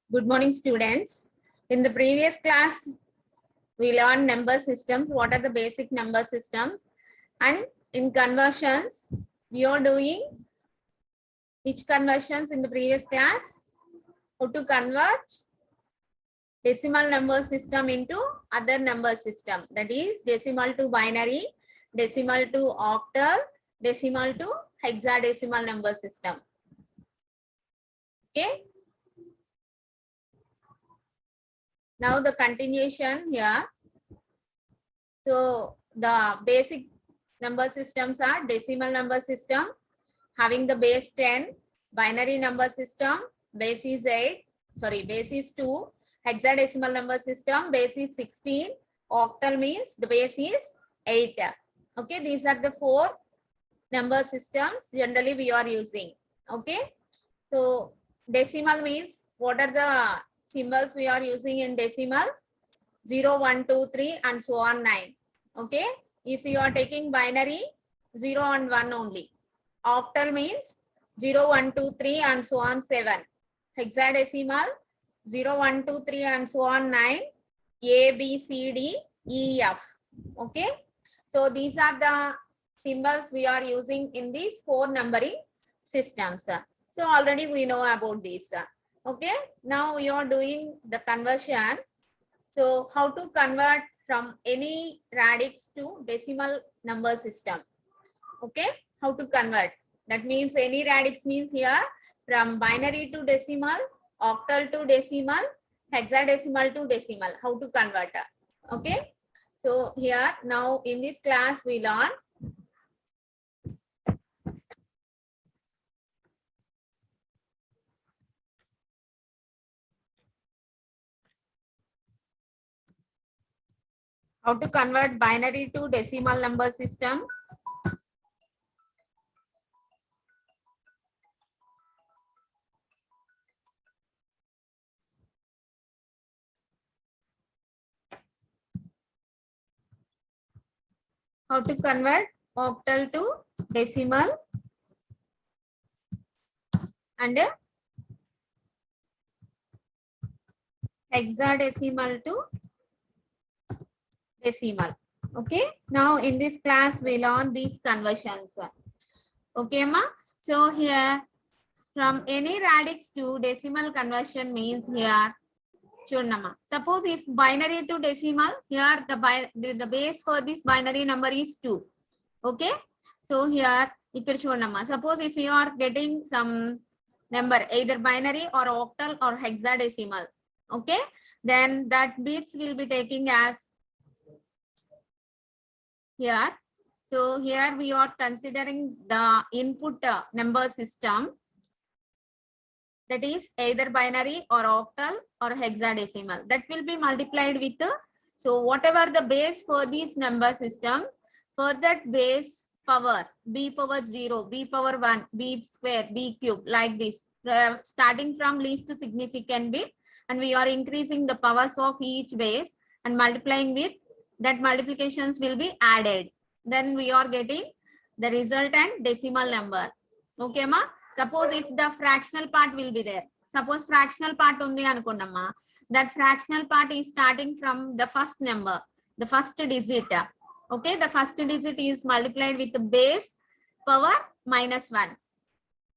Good morning, students. In the previous class, we learned number systems. What are the basic number systems? And in conversions, we are doing which conversions in the previous class? How to convert decimal number system into other number system. That is decimal to binary, decimal to octal, decimal to hexadecimal number system. Okay. Now the continuation here. So the basic number systems are decimal number system having the base 10, binary number system, base is 8, base is 2, hexadecimal number system, base is 16, octal means the base is 8. Okay, these are the 4 number systems generally we are using. Okay, so decimal means what are the symbols we are using in decimal? 0, 1, 2, 3 and so on 9. Okay, if you are taking binary, 0 and 1 only. Octal means 0, 1, 2, 3 and so on 7. Hexadecimal 0, 1, 2, 3 and so on 9. A, B, C, D, E, F. Okay, so these are the symbols we are using in these 4 numbering systems. So already we know about this. Okay, now we are doing the conversion. So how to convert from any radix to decimal number system? Okay, how to convert? That means any radix means here from binary to decimal, octal to decimal, hexadecimal to decimal. How to convert? Okay, so here now in this class we learn how to convert binary to decimal number system. How to convert octal to decimal and hexadecimal to decimal. Okay, now in this class we learn these conversions. Okay, ma. So here from any radix to decimal conversion means here, Churnama. Suppose if binary to decimal, here the base for this binary number is 2. Okay, so here ikkada Churnama. Suppose if you are getting some number either binary or octal or hexadecimal, okay, then that bits will be taking as here. So here we are considering the input number system, that is either binary or octal or hexadecimal. That will be multiplied with so whatever the base for these number systems, for that base power, b power 0, b power 1, b square, b cube, like this, starting from least significant bit, and we are increasing the powers of each base and multiplying with that, multiplications will be added. Then we are getting the resultant decimal number. Okay, ma? Suppose if the fractional part will be there. Suppose fractional part undi anukunnamma. That fractional part is starting from the first number, the first digit. Okay, the first digit is multiplied with the base power minus 1.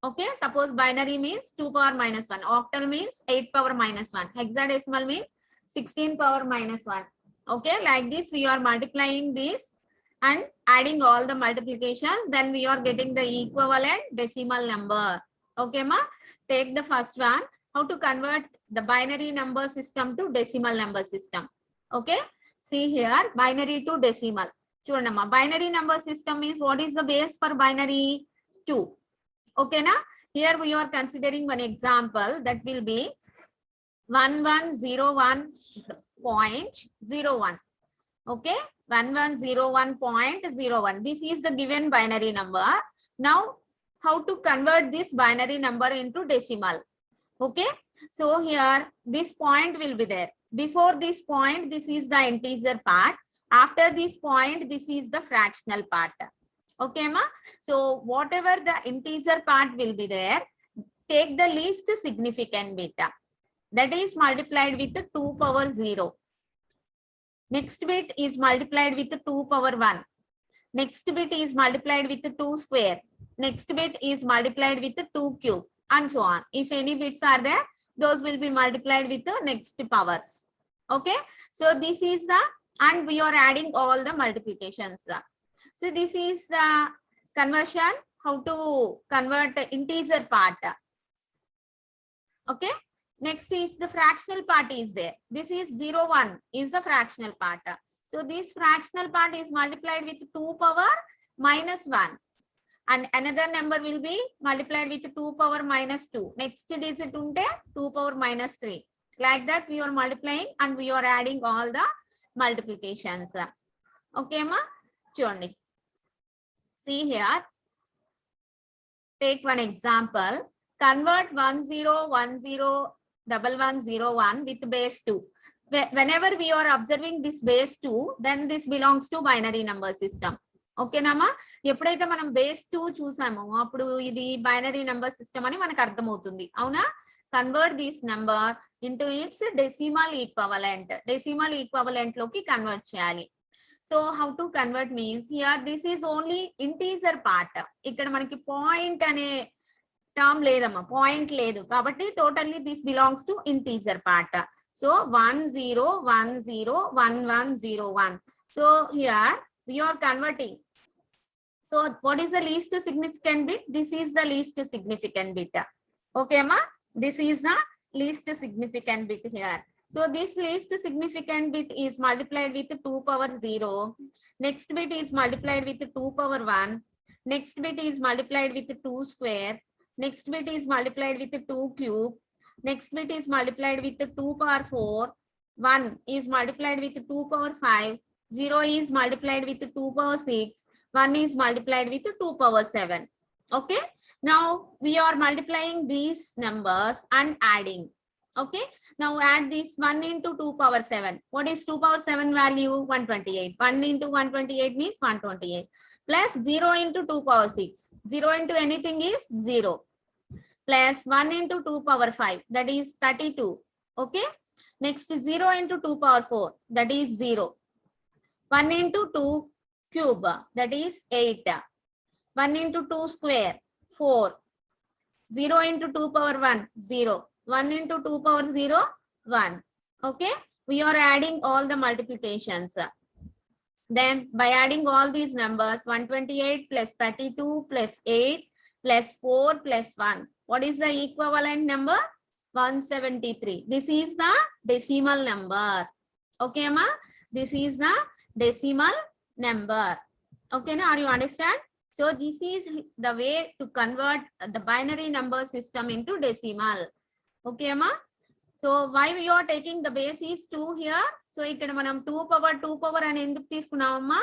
Okay, suppose binary means 2 power minus 1. Octal means 8 power minus 1. Hexadecimal means 16 power minus 1. Okay, like this we are multiplying this and adding all the multiplications, then we are getting the equivalent decimal number. Okay, ma? Take the first one. How to convert the binary number system to decimal number system? Okay, see here, binary to decimal. Churnama. Binary number system means what is the base for binary? 2. Okay, na? Here we are considering one example, that will be 1101.01. Okay, 1101.01. This is the given binary number. Now, how to convert this binary number into decimal? Okay, so here this point will be there. Before this point, this is the integer part. After this point, this is the fractional part. Okay, ma? So whatever the integer part will be there, take the least significant bit. that is multiplied with 2 power 0. Next bit is multiplied with 2 power 1. Next bit is multiplied with 2 square. Next bit is multiplied with 2 cube and so on. If any bits are there, those will be multiplied with the next powers. Okay. So this is the, and we are adding all the multiplications. So this is the conversion, how to convert the integer part. Okay. Next is the fractional part is there. This is 0, 1 is the fractional part. So this fractional part is multiplied with 2 power minus 1. And another number will be multiplied with 2 power minus 2. Next digit unte 2 power minus 3. Like that we are multiplying and we are adding all the multiplications. Okay, ma? Chudandi. See here. Take one example. Convert 10101101 with base 2. Whenever we are observing this base 2, then this belongs to binary number system. Okay, Nama? ఎప్పుడైతే మనం base 2 చూసామో అప్పుడు ఇది binary number system అని మనకు అర్థమవుతుంది. అవునా? Convert this number into its decimal equivalent. Decimal equivalent లోకి convert చేయాలి. So how to convert means here this is only integer part. ఇక్కడ మనకి point అనే term లేదమ్మా, point లేదు కాబట్టి totally this belongs to integer part. So 10101101. So here we are converting. So what is the least significant bit? This is the least significant bit. Okay, ma? This is the least significant bit here. So this least significant bit is multiplied with 2 power 0. Next bit is multiplied with 2 power 1. Next bit is multiplied with 2 square. Next bit is multiplied with 2 cube. Next bit is multiplied with 2 power 4. 1 is multiplied with 2 power 5. 0 is multiplied with 2 power 6. 1 is multiplied with 2 power 7. Okay. Now we are multiplying these numbers and adding. Okay. Now add this 1 into 2 power 7. What is 2 power 7 value? 128. 1 into 128 means 128. Plus 0 into 2 power 6. 0 into anything is 0. Plus 1 into 2 power 5. That is 32. Okay. Next 0 into 2 power 4. That is 0. 1 into 2 cube. That is 8. 1 into 2 square. 4. 0 into 2 power 1. 0. 1 into 2 power 0. 1. Okay. We are adding all the multiplications. Then by adding all these numbers, 128 plus 32 plus 8 plus 4 plus 1. What is the equivalent number? 173. This is the decimal number. Okay, ma? This is the decimal number. Okay, now are you understand? So this is the way to convert the binary number system into decimal. Okay, ma? So why we are taking the base is 2 here? So ikkada manam 2 power and enduku teeskunnamma?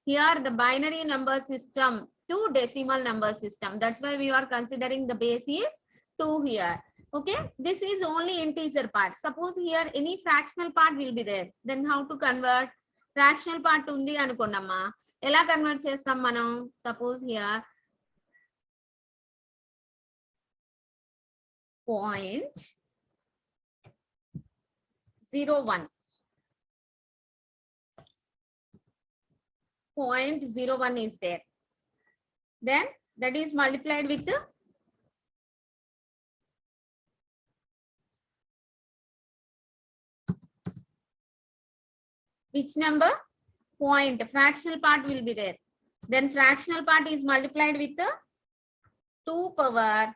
Here the binary number system to decimal number system. That's why we are considering the base is 2 here. Okay, this is only integer part. Suppose here any fractional part will be there. Then how to convert? Fractional part undi anukonnamma. Ela convert chestam manam? Suppose here 0.01. 0.01 is there. Then that is multiplied with which number? Point. Fractional part will be there. Then fractional part is multiplied with 2 power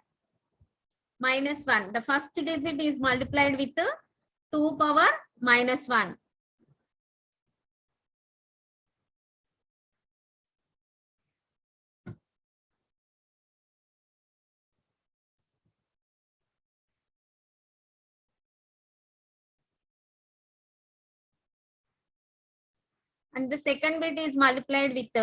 minus 1. The first digit is multiplied with 2 power minus 1. And the second bit is multiplied with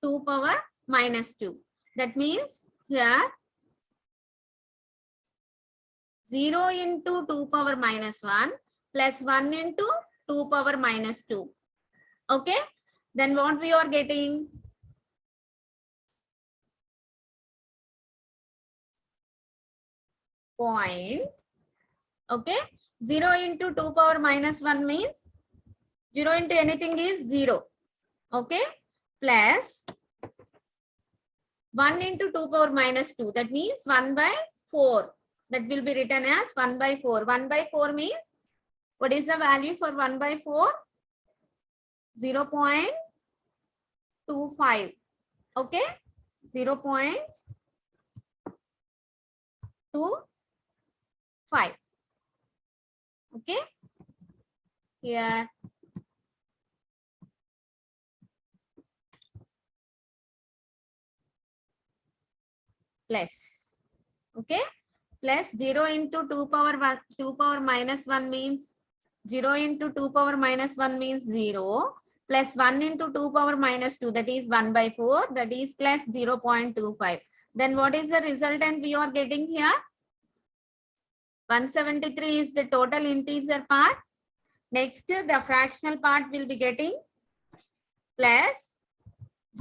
2 power minus 2. That means here 0 into 2 power minus 1 plus 1 into 2 power minus 2. Okay. Then what we are getting? point. Okay, 0 into 2 power minus 1 means 0 into anything is 0. Okay, plus 1 into 2 power minus 2, that means 1 by 4. That will be written as 1 by 4. 1 by 4 means, what is the value for 1 by 4? 0.25. Okay, 0.25. Okay, here plus. Okay, plus 0 into 2 power 1, 2 power minus 1 means 0 into 2 power minus 1 means 0, plus 1 into 2 power minus 2, that is 1 by 4, that is plus 0.25. Then what is the resultant we are getting here? 173 is the total integer part. Next, the fractional part will be getting plus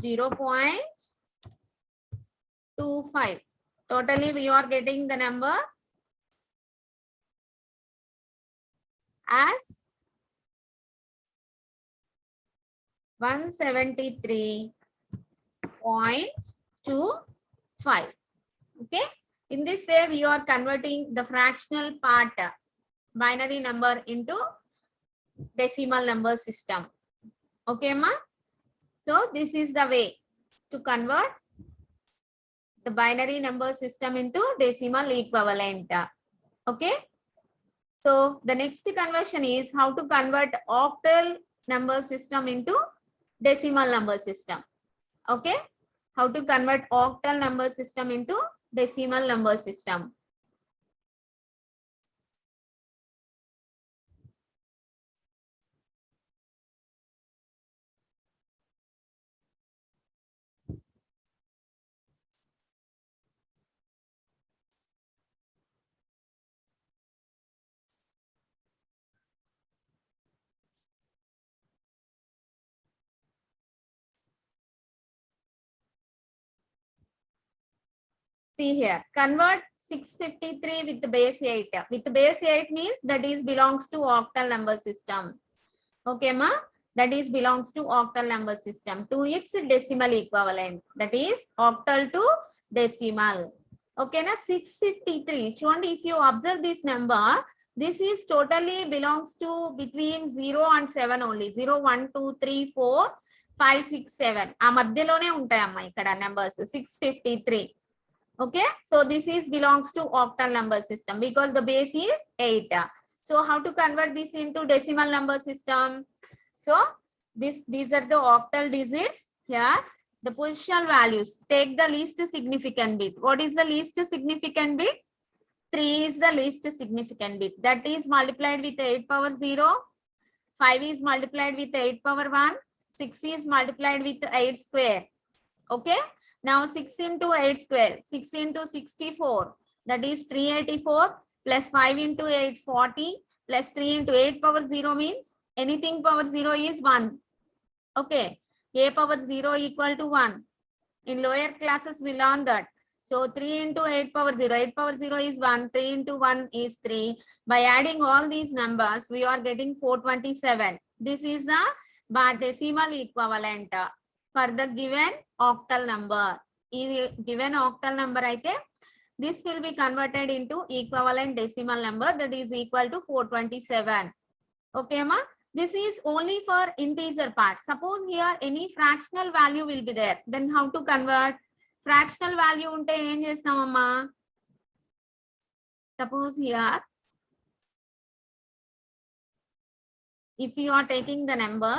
0.25. Totally, we are getting the number as 173.25. Okay, in this way we are converting the fractional part binary number into decimal number system. Okay, ma? So this is the way to convert the binary number system into decimal equivalent. Okay, so the next conversion is how to convert octal number system into decimal number system. Okay, how to convert octal number system into decimal number system. See here, convert 653 with the base 8. With the base 8 means that is belongs to octal number system. Okay, ma? That is belongs to octal number system to its decimal equivalent. That is octal to decimal. Okay, na 653. Chond, if you observe this number, this is totally belongs to between 0 and 7 only. 0, 1, 2, 3, 4, 5, 6, 7. ఆ మధ్యలోనే ఉంటాయమ్మా ఇక్కడ numbers 653. Okay, so this is belongs to octal number system because the base is 8. So how to convert this into decimal number system? So these are the octal digits here. The positional values, take the least significant bit. What is the least significant bit? 3 is the least significant bit. That is multiplied with 8 power 0. 5 is multiplied with 8 power 1. 6 is multiplied with 8 square. Okay, now 6 into 8 square, 6 into 64, that is 384, plus 5 into 8, 40, plus 3 into 8 power 0 means anything power 0 is 1. Okay, a power 0 equal to 1. In lower classes we learn that. So 3 into 8 power 0, 8 power 0 is 1, 3 into 1 is 3. By adding all these numbers, we are getting 427. This is the decimal equivalent for the given octal number. Given octal number aithe, this will be converted into equivalent decimal number, that is equal to 427. Okay, ma? This is only for integer part. Suppose here any fractional value will be there. Then how to convert? Fractional value unte em chestam amma? Suppose here, if you are taking the number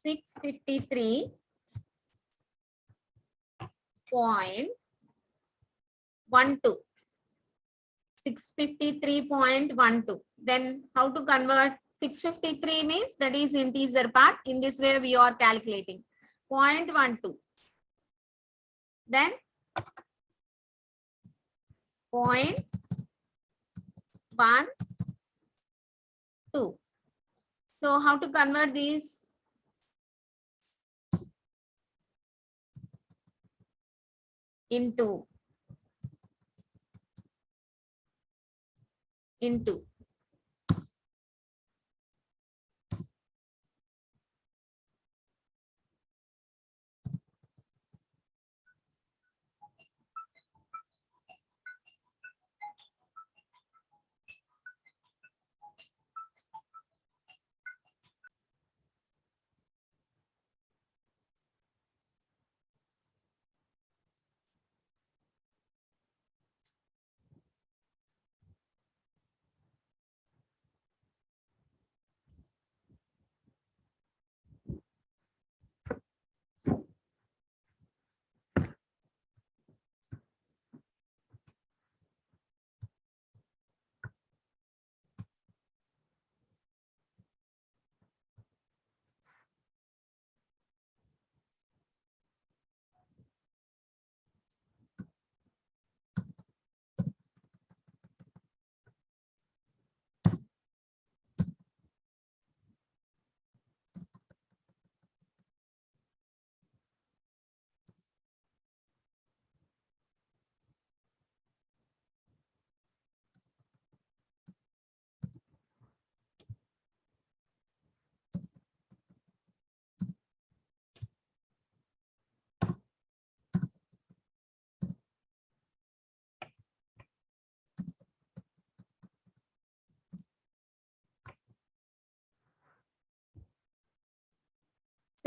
653.12. 653.12. Then how to convert? 653 means that is integer part. In this way we are calculating 0.12. Then 0.12. So how to convert these? Into into.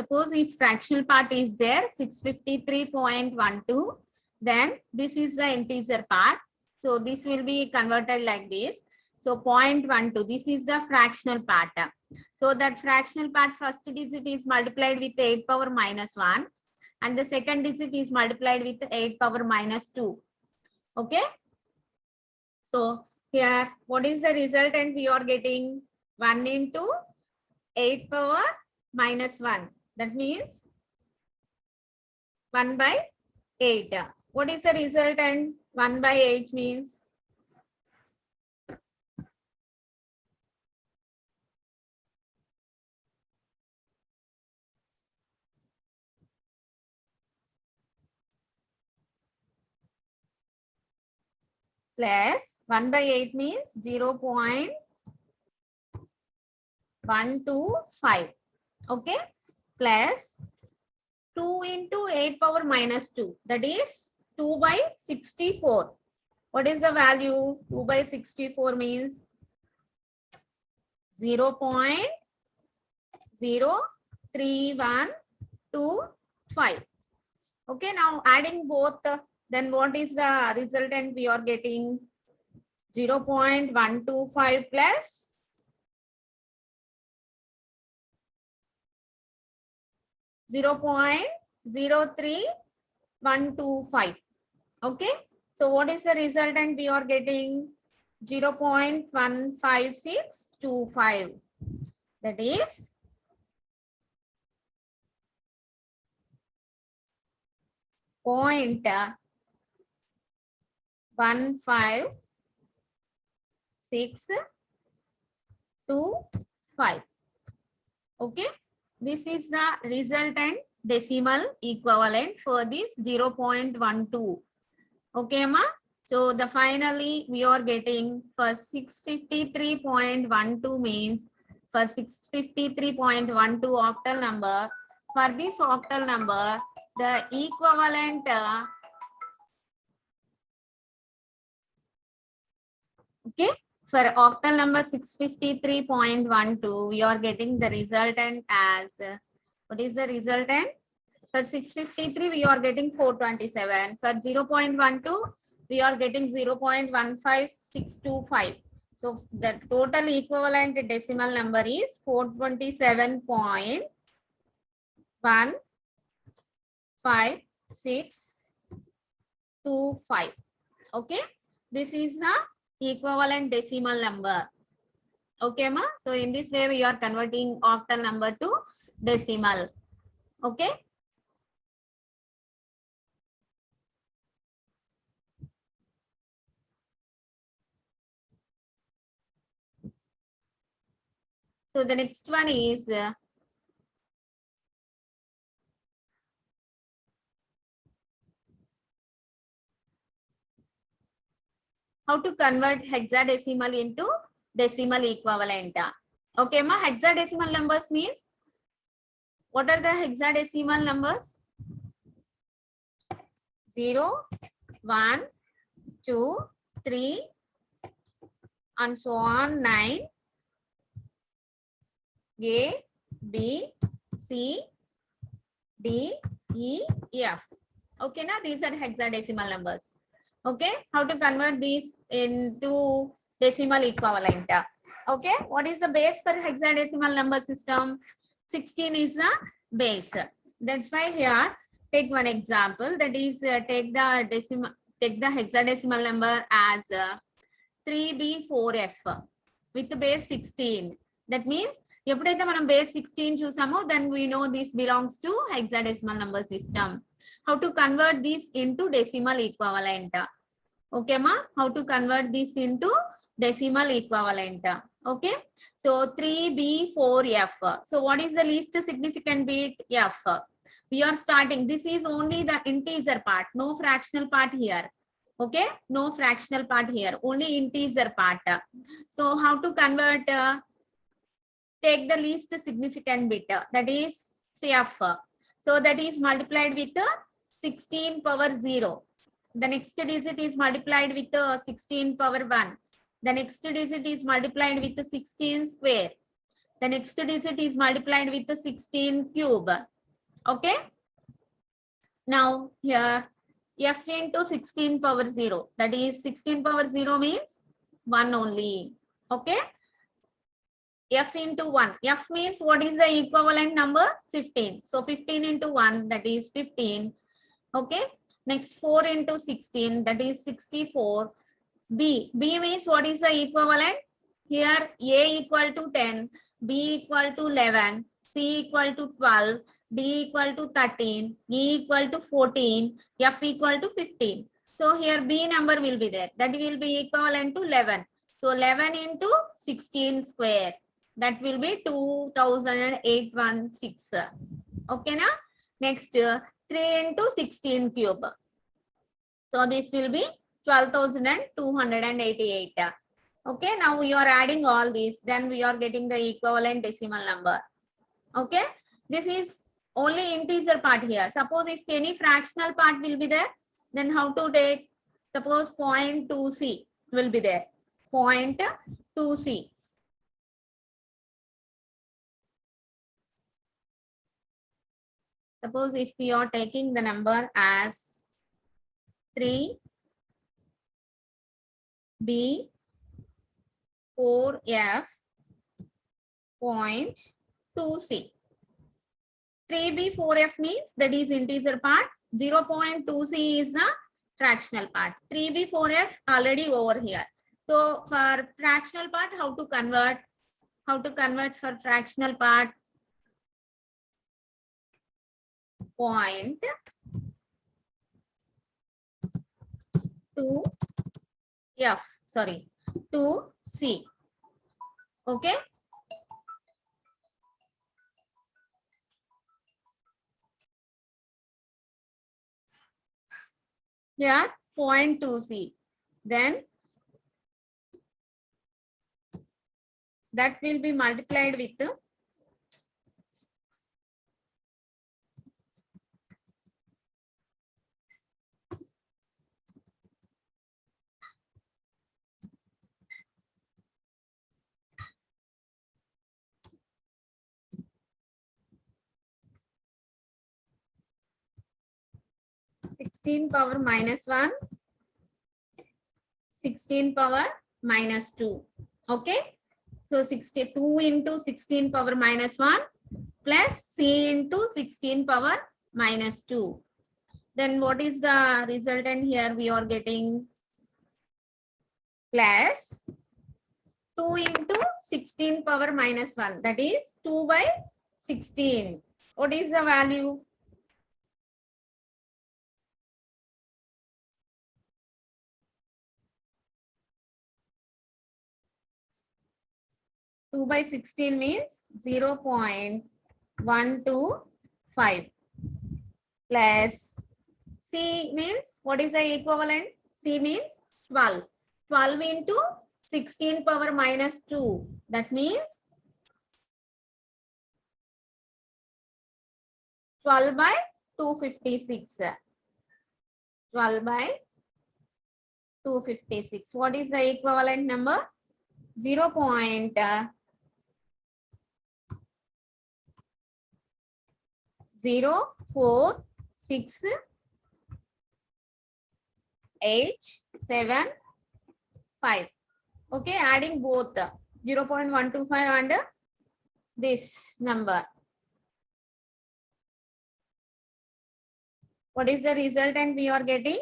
Suppose if fractional part is there, 653.12, then this is the integer part. So this will be converted like this. So 0.12, this is the fractional part. So that fractional part, first digit is multiplied with 8 power minus 1. And the second digit is multiplied with 8 power minus 2. Okay. So here, what is the resultant we are getting? 1 into 8 power minus 1. That means 1 by 8. What is the resultant? 1 by 8 means plus 1 by 8 means 0.125. Okay. Plus 2 into 8 power minus 2. That is 2 by 64. What is the value? 2 by 64 means 0.03125. Okay, now adding both, then what is the resultant we are getting? 0.125 plus 0.03125. Okay, so what is the resultant we are getting? 0.15625. That is 0.15625. Okay, this is the resultant decimal equivalent for this 0.12. Okay, ma. So the finally we are getting for 653.12 means for 653.12 octal number. For this octal number, the equivalent okay, for octal number 653.12, we are getting the resultant as what is the resultant? For 653, we are getting 427. For 0.12, we are getting 0.15625. So the total equivalent decimal number is 427.15625. Okay, this is the equivalent decimal number. Okay, ma. So in this way, we are converting octal number to decimal. Okay. So the next one is how to convert hexadecimal into decimal equivalent. Okay, ma, hexadecimal numbers means, what are the hexadecimal numbers? 0, 1, 2, 3, and so on, 9, A, B, C, D, E, F. Okay, now these are hexadecimal numbers. Okay, how to convert these into decimal equivalent? Okay, what is the base for hexadecimal number system? 16 is the base. That's why here take one example, that is take the hexadecimal number as 3B4F with the base 16. That means ఎప్పుడైతే మనం base 16 చూసామో, then we know this belongs to hexadecimal number system. How to convert this into decimal equivalent? Okay, ma, how to convert this into decimal equivalent? Okay, so 3B4F. So what is the least significant bit? F. We are starting, this is only the integer part, no fractional part here. Okay, no fractional part here, only integer part. So how to convert? Take the least significant bit, that is F. So that is multiplied with 16 power 0. The next digit is multiplied with 16 power 1. The next digit is multiplied with 16 square. The next digit is multiplied with 16 cube. Okay. Now here F into 16 power 0. That is 16 power 0 means 1 only. Okay. F into 1. F means what is the equivalent number? 15. So 15 into 1, that is 15. Okay. Next 4 into 16, that is 64. B. B means what is the equivalent? Here A equal to 10, B equal to 11, C equal to 12, D equal to 13, E equal to 14, F equal to 15. So here B number will be there. That will be equivalent to 11. So 11 into 16 square. That will be 2816. Okay, na? Next 3 into 16 cube. So this will be 12,288. Okay, now we are adding all these, then we are getting the equivalent decimal number. Okay, this is only integer part here. Suppose if any fractional part will be there, then how to take? Suppose 0.2c will be there. 0.2c. Suppose if we are taking the number as 3B4F 0.2c. 3B4F means that is integer part. 0.2c is a fractional part. 3B4F already over here. So for fractional part, how to convert? How to convert for fractional part? 0.2F, sorry, 2C. Okay. Here 0.2C. Then that will be multiplied with 16 power minus 1, 16 power minus 2. Okay. So 62 into 16 power minus 1 plus C into 16 power minus 2. Then what is the resultant here? We are getting plus 2 into 16 power minus 1. That is 2 by 16. What is the value? 2 by 16 means 0.125 plus C means what is the equivalent? C means 12. 12 into 16 power minus 2. That means 12 by 256. 12 by 256. What is the equivalent number? 0.046875. Okay, adding both 0.125 and this number. What is the resultant we are getting?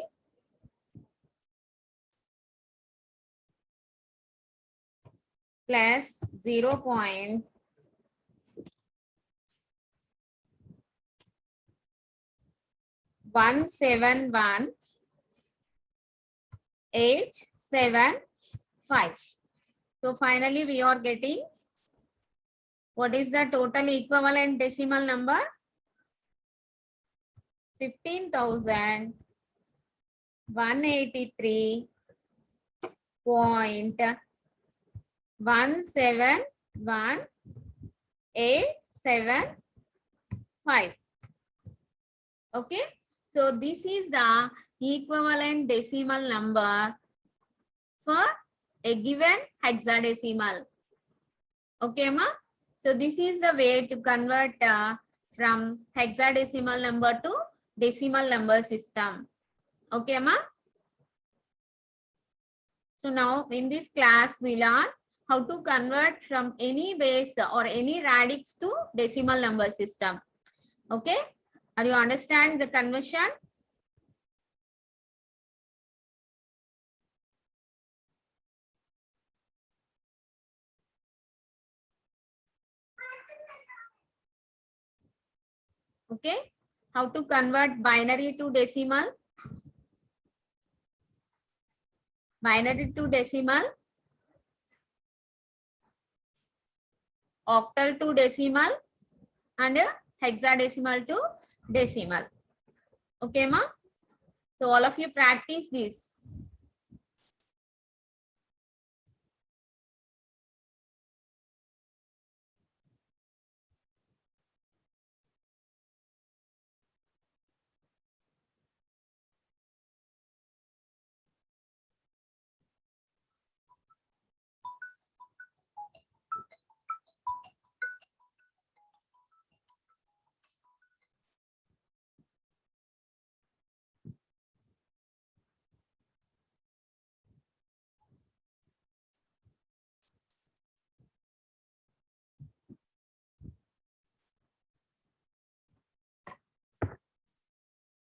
Plus 0.171875. So finally we are getting, what is the total equivalent decimal number? 15,183.171,875. Okay, so this is the equivalent decimal number for a given hexadecimal. Okay, ma? So this is the way to convert from hexadecimal number to decimal number system. Okay, ma? So now in this class we learn how to convert from any base or any radix to decimal number system. Okay, are you understand the conversion? Okay, how to convert binary to decimal? Binary to decimal, octal to decimal, and hexadecimal to decimal. Okay, ma? So all of you practice this.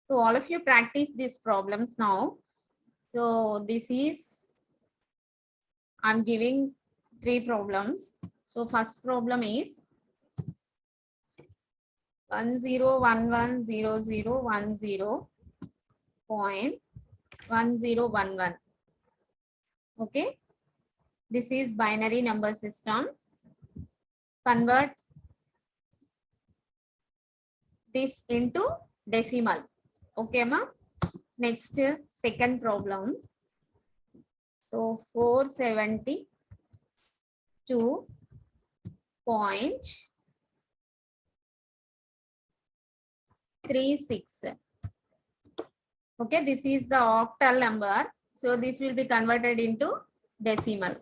So all of you practice these problems now. So this is, I'm giving 3 problems. So first problem is 10110010.1011. Okay, this is binary number system. Convert this into decimal. Okay, ma? Next, second problem. So 472.36. Okay, this is the octal number. So this will be converted into decimal.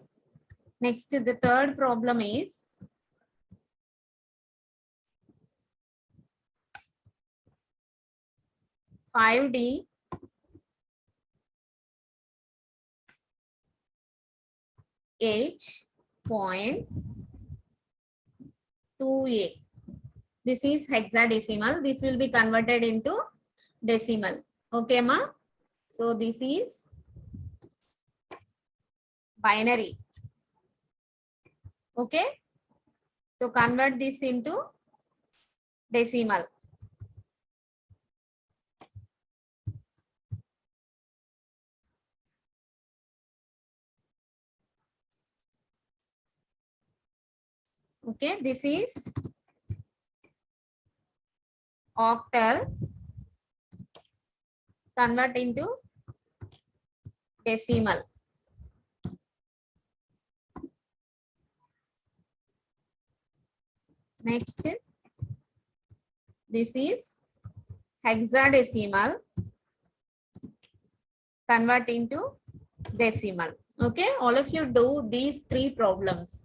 Next, the third problem is 5D 8.2a. This is hexadecimal. This will be converted into decimal. Okay, ma? So this is binary. Okay, so convert this into decimal. Okay, this is octal, convert into decimal. Next, this is hexadecimal. Convert into decimal. Okay, all of you do these three problems.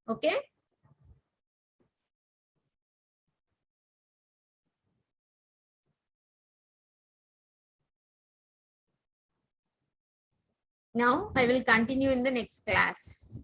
Okay. Now I will continue in the next class.